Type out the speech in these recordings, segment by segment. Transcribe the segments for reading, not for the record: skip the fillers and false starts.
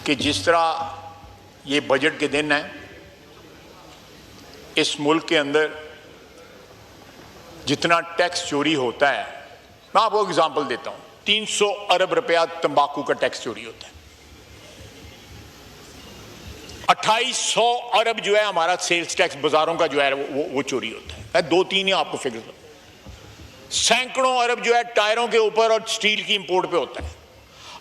कि जिस तरह ये बजट के दिन है, इस मुल्क के अंदर जितना टैक्स चोरी होता है, मैं आपको एग्जांपल देता हूं, 300 अरब रुपया तंबाकू का टैक्स चोरी होता है, 2800 अरब जो है हमारा सेल्स टैक्स बाजारों का जो है वो चोरी होता है। मैं 2-3 ही आपको फिगर, सैकड़ों अरब जो है टायरों के ऊपर और स्टील की इंपोर्ट पे होता है।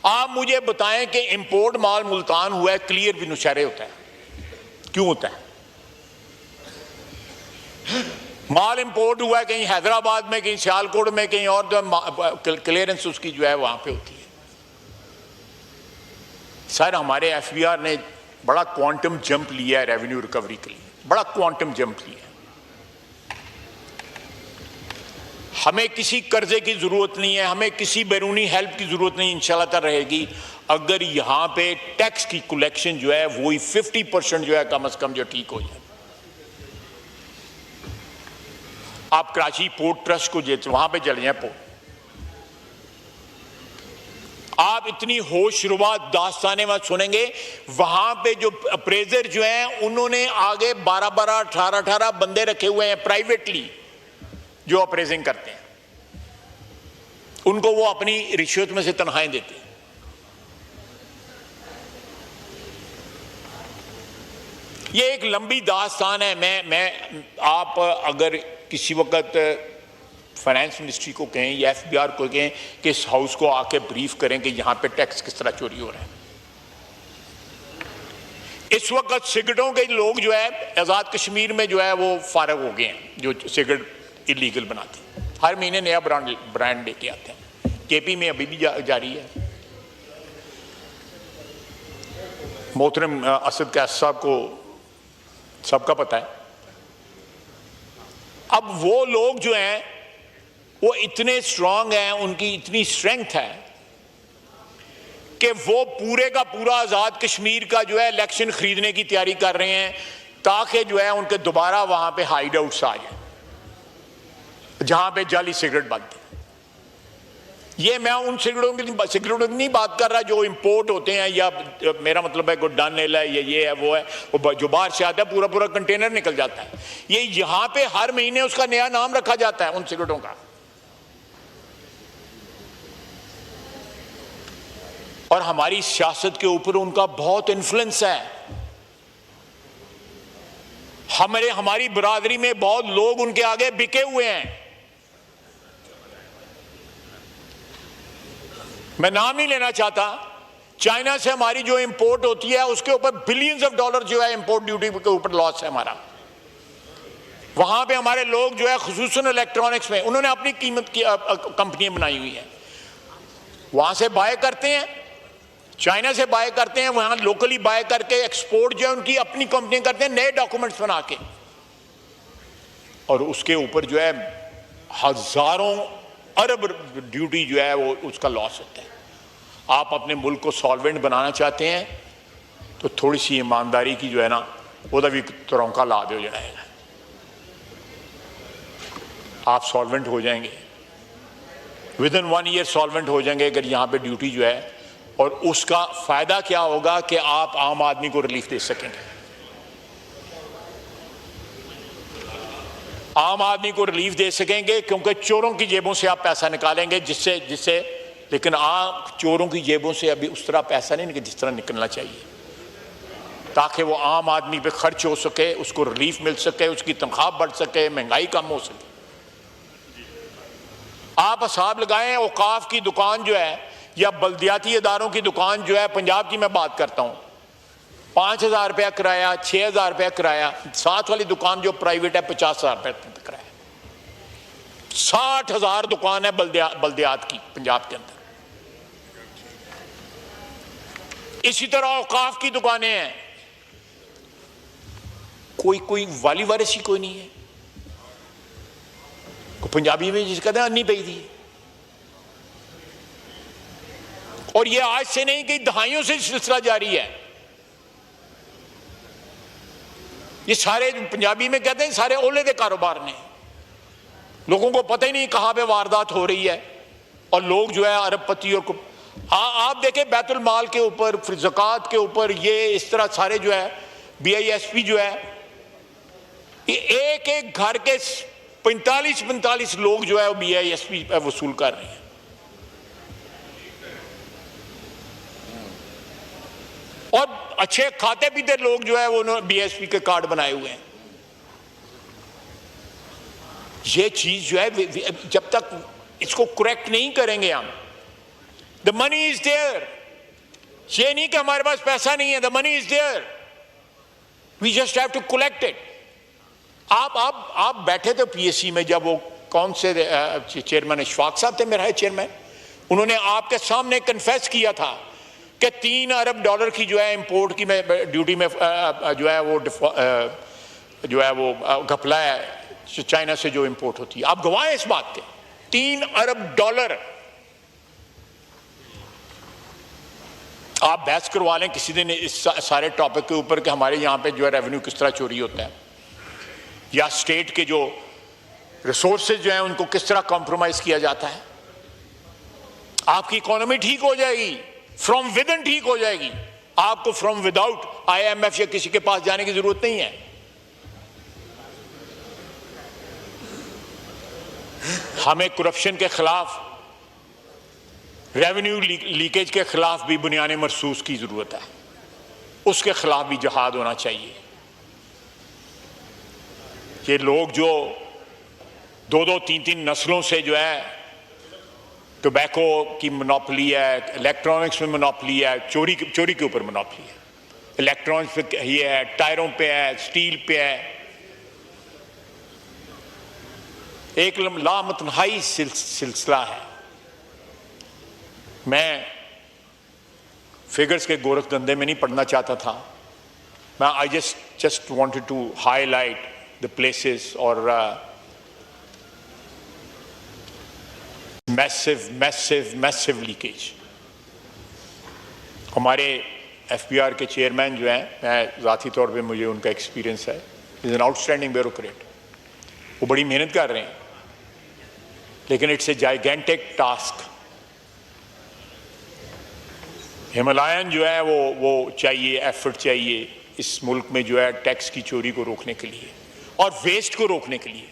आप मुझे बताएं कि इंपोर्ट माल मुल्तान हुआ है, क्लियर भी नौशहरे होता है, क्यों होता है? माल इंपोर्ट हुआ है कहीं हैदराबाद में, कहीं सियालकोट में, कहीं और, जो क्लियरेंस उसकी जो है वहां पे होती है। सर हमारे एफबीआर ने बड़ा क्वांटम जंप लिया है रेवेन्यू रिकवरी के लिए, बड़ा क्वांटम जंप लिया है। हमें किसी कर्जे की जरूरत नहीं है, हमें किसी बैरूनी हेल्प की जरूरत नहीं, इंशाल्लाह ताला रहेगी, अगर यहां पे टैक्स की कलेक्शन जो है वही 50% जो है कम से कम जो ठीक हो जाए। आप कराची पोर्ट ट्रस्ट को जेते वहां पे चले जाए पोर्ट, आप इतनी होशरुबा दास्ताने में सुनेंगे, वहां पे जो अप्रेजर जो हैं उन्होंने आगे 12-12, 18-18 बंदे रखे हुए हैं प्राइवेटली जो अप्रेजिंग करते हैं, उनको वो अपनी रिश्वत में से तनख्वाहें देते हैं। ये एक लंबी दास्तान है। मैं आप अगर किसी वक्त फाइनेंस मिनिस्ट्री को कहें या एफबीआर को कहें कि इस हाउस को आके ब्रीफ करें कि यहां पे टैक्स किस तरह चोरी हो रहा है। इस वक्त सिगरेटों के लोग जो है आजाद कश्मीर में जो है वो फारग हो गए हैं, जो सिगरेट इलीगल बनाते हैं, हर महीने नया ब्रांड लेके आते हैं। केपी में अभी भी जारी है। मोहतरम असद कैस साहब को सबका पता है। अब वो लोग जो हैं वो इतने स्ट्रांग हैं, उनकी इतनी स्ट्रेंथ है कि वो पूरे का पूरा आजाद कश्मीर का जो है इलेक्शन खरीदने की तैयारी कर रहे हैं ताकि जो है उनके दोबारा वहां पे हाइड आउट्स आ जाए जहां पे जाली सिगरेट बनती है। ये मैं उन सिगरेटों की नहीं बात कर रहा जो इंपोर्ट होते हैं, या मेरा मतलब है कोई डन है या ये है वो है, वो जो बाहर से आता है पूरा पूरा कंटेनर निकल जाता है। ये यहां पे हर महीने उसका नया नाम रखा जाता है उन सिगरेटों का, और हमारी सियासत के ऊपर उनका बहुत इन्फ्लुएंस है। हमारी बरादरी में बहुत लोग उनके आगे बिके हुए हैं। मैं नाम नहीं लेना चाहता। चाइना से हमारी जो इंपोर्ट होती है उसके ऊपर बिलियंस ऑफ डॉलर जो है इंपोर्ट ड्यूटी के ऊपर लॉस है हमारा। वहां पे हमारे लोग जो है खुसूसन इलेक्ट्रॉनिक्स में उन्होंने अपनी कीमत की कंपनियां बनाई हुई है, वहां से बाय करते हैं, चाइना से बाय करते हैं, वहां लोकली बाय करके एक्सपोर्ट जो है उनकी अपनी कंपनियां करते हैं नए डॉक्यूमेंट्स बना के, और उसके ऊपर जो है हजारों अरब ड्यूटी जो है वो उसका लॉस होता है। आप अपने मुल्क को सॉल्वेंट बनाना चाहते हैं तो थोड़ी सी ईमानदारी की जो है ना वो भी तरौंका ला दो जाएगा, आप सॉल्वेंट हो जाएंगे, विद इन 1 ईयर सॉल्वेंट हो जाएंगे अगर यहाँ पे ड्यूटी जो है। और उसका फायदा क्या होगा कि आप आम आदमी को रिलीफ दे सकेंगे, आम आदमी को रिलीफ दे सकेंगे, क्योंकि चोरों की जेबों से आप पैसा निकालेंगे जिससे लेकिन आप चोरों की जेबों से अभी उस तरह पैसा नहीं जिस तरह निकलना चाहिए, ताकि वो आम आदमी पे खर्च हो सके, उसको रिलीफ मिल सके, उसकी तनख्वाह बढ़ सके, महंगाई कम हो सके। आप हिसाब लगाएं, औकाफ की दुकान जो है या बल्दियाती इदारों की दुकान जो है, पंजाब की मैं बात करता हूँ, 5,000 रुपया किराया, 6,000 रुपया किराया। साथ वाली दुकान जो प्राइवेट है 50,000 रुपया किराया। 60,000 दुकान है बल्दियात की पंजाब के अंदर। इसी तरह औकाफ की दुकानें हैं, कोई वाली वारिस ही कोई नहीं है। पंजाबी में जिस कहते हैं अन्नी पई थी। और ये आज से नहीं, कई दहाइयों से सिलसिला जारी है। ये सारे पंजाबी में कहते हैं सारे ओले के कारोबार ने, लोगों को पता ही नहीं कहां पे वारदात हो रही है, और लोग जो है अरबपति और आप देखें बैतुल माल के ऊपर, फिर ज़कात के ऊपर, ये इस तरह सारे जो है BISP जो है, ये एक एक घर के 45 लोग जो है वो BISP वसूल कर रहे हैं। और अच्छे खाते पीते लोग जो है वो BISP के कार्ड बनाए हुए हैं। ये चीज जो है जब तक इसको करेक्ट नहीं करेंगे हम, द मनी इज देयर, ये नहीं कि हमारे पास पैसा नहीं है, the money is there, we just have to collect it. आप बैठे थे PSC में, जब वो कौन से चेयरमैन, इशफाक साहब थे मेरा चेयरमैन, उन्होंने आपके सामने कन्फेस किया था कि $3 अरब की जो है इंपोर्ट की ड्यूटी में जो है वो घपला है चाइना से जो इंपोर्ट होती है। आप गवाह हैं इस बात के। $3 अरब। आप बहस करवा लें किसी दिन इस सारे टॉपिक के ऊपर कि हमारे यहाँ पे जो है रेवेन्यू किस तरह चोरी होता है, या स्टेट के जो रिसोर्सेज जो हैं उनको किस तरह कॉम्प्रोमाइज किया जाता है। आपकी इकोनॉमी ठीक हो जाएगी, फ्रॉम विद इन ठीक हो जाएगी। आपको फ्रॉम विदाउट IMF या किसी के पास जाने की जरूरत नहीं है। हमें करप्शन के खिलाफ, रेवेन्यू लीकेज के खिलाफ भी बुनियादी मरसूस की जरूरत है, उसके खिलाफ भी जहाद होना चाहिए। ये लोग जो 2-2, 3-3 नस्लों से जो है टोबैको की मोनोपोली है, इलेक्ट्रॉनिक्स में मोनोपोली है, चोरी के ऊपर मोनोपोली है, इलेक्ट्रॉनिक्स पे ये है, टायरों पे है, स्टील पे है, एक लामतनहाई सिलसिला है। मैं फिगर्स के गोरख धंधे में नहीं पढ़ना चाहता था, मैं I just wanted to highlight the places और मैसिव लीकेज। हमारे FBR के चेयरमैन जो हैं, मैं ज़ाती तौर पे मुझे उनका एक्सपीरियंस है, इज़ एन आउटस्टैंडिंग ब्यूरोक्रेट। वो बड़ी मेहनत कर रहे हैं, लेकिन it's a gigantic task. Himalayan जो है वो चाहिए, एफर्ट चाहिए इस मुल्क में जो है टैक्स की चोरी को रोकने के लिए और वेस्ट को रोकने के लिए।